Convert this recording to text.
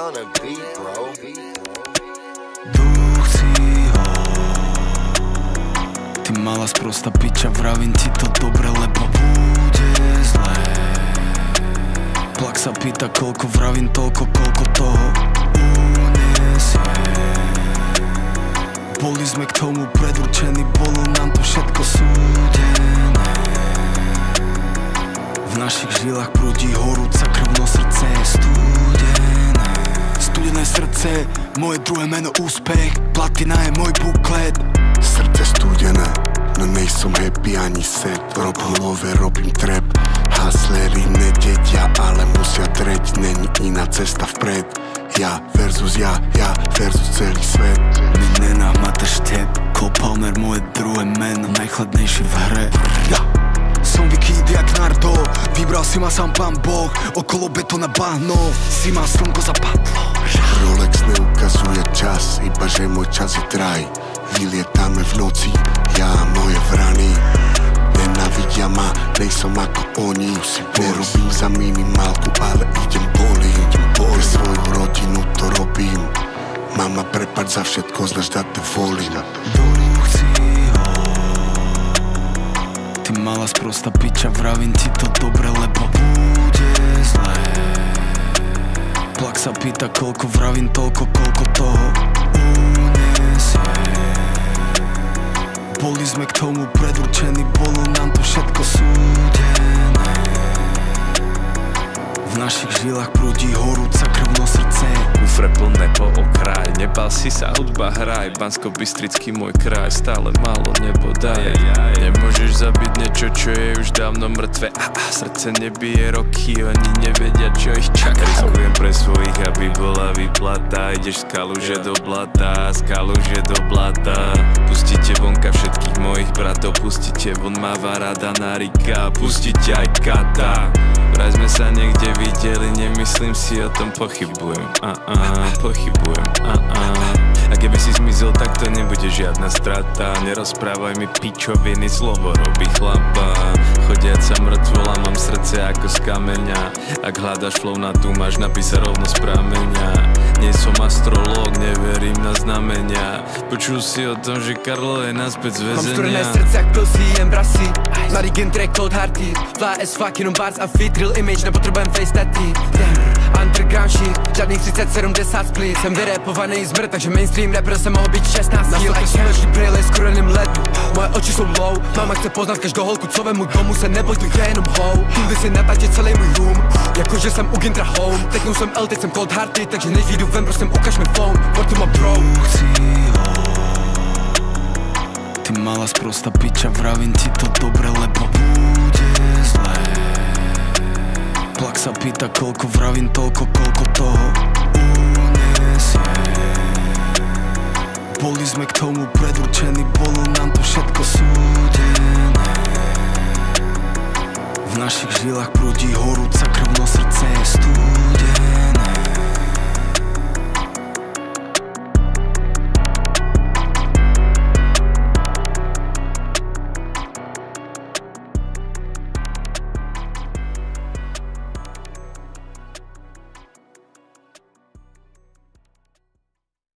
on a beat, bro. Duch si ho. Ty malá sprostá piča, vravím ti to dobre, lebo bude zlé. Plak sa pýta koľko, vravím toľko, koľko toho uniesie. Boli sme k tomu predurčení, bolo nám to všetko súdené. V našich žilách prúdi horúca krv, no srdce je studené. Studené srdce, moje druhé meno úspech, platina je môj buklet. Srdce studené, no nejsom happy ani set. Robím love, robím trap, hustleri nededia, ale musia treť, není iná cesta vpred. Ja versus celý svet. My nenáhmate štep, Cole Palmer moje druhé meno, najchladnejší v hre. Som vykýd jak Nardo, vybral si ma sám pán Boh, okolo betóna bahno, si ma slnko zapadlo. Rolex neukazuje čas, iba že môj čas je draj. Vylietame v noci, ja a moje vrany. Nenávidia ma, nejsom ako oni. Nerobím za minimálku, ale idem boli. Pre svoju rodinu to robím. Mama, prepáč za všetko, znaš da te volím. Duch si ho. Ty malá sprostá piča, vravím ti to dobre, lebo bude zlé. Plak sa pýta koľko, vravím toľko, koľko toho uniesie. Boli sme k tomu predurčení, bolo nám to všetko súdené. V našich žilách prúdi horúca krv, no srdce kufre plné po okraj. Nebal si sa, hudba hraj, Banskobystrický môj kraj, stále málo nebo daj. Nemôžeš zabiť niečo, čo je už dávno mŕtve. Srdce nebije roky, oni nevedia, čo ich čaká. Riskujem pre svojich, aby bola vyplata. Ideš z kaluže do blata, z kaluže do blata. Pustite vonka všetkých mojich bratov, pustite von máva rada na Rika, pustite aj kata. Vraj sme sa niekde videli, nemyslím si o tom, pochybujem. Pochybujem. A keby si zmizol, tak to nebude žiadna strata. Nerozprávaj mi pičoviny, slovo robí chlapa. Chodiaca mŕtvola, mám srdce ako z kameňa. Ak hľadaš flow na tú, máš napísať rovno z prameňa. Nie som astrológ, neverím na znamenia. Počul si o tom, že Karlo je naspäť z väzenia. Mám studené srdce jak pil si, jem brasy. Mladý gen track, cold hearted. Fly as fuck, jenom bars a fit, real image, nepotrebujem face tatty. Underground shit, žádných 30-70 split. Jsem vyrepovaný zmrt, takže mainstream rapper jsem mohl být 16 kg. Na slunečný brýle s kruleným ledu. Moje oči jsou low, máma chce poznat každou holku, co ve můj domu se neboj, to je jenom hou. Tudy si natáčet celý můj room, jakože jsem u Gintra home. Teknou jsem L, teď jsem cold hearted, takže než vyjdu ven, prosím ukaž mi phone. What to my bro? Duch si ho. Ty malá sprostá piča, vravím ti to dobre, lebo bude zlé. Plak sa pýta koľko, vravím toľko, koľko toho uniesie. Boli sme k tomu predurčení, bolo nám to všetko súdené. V našich žilách prúdi horúca krv, no srdce je studené.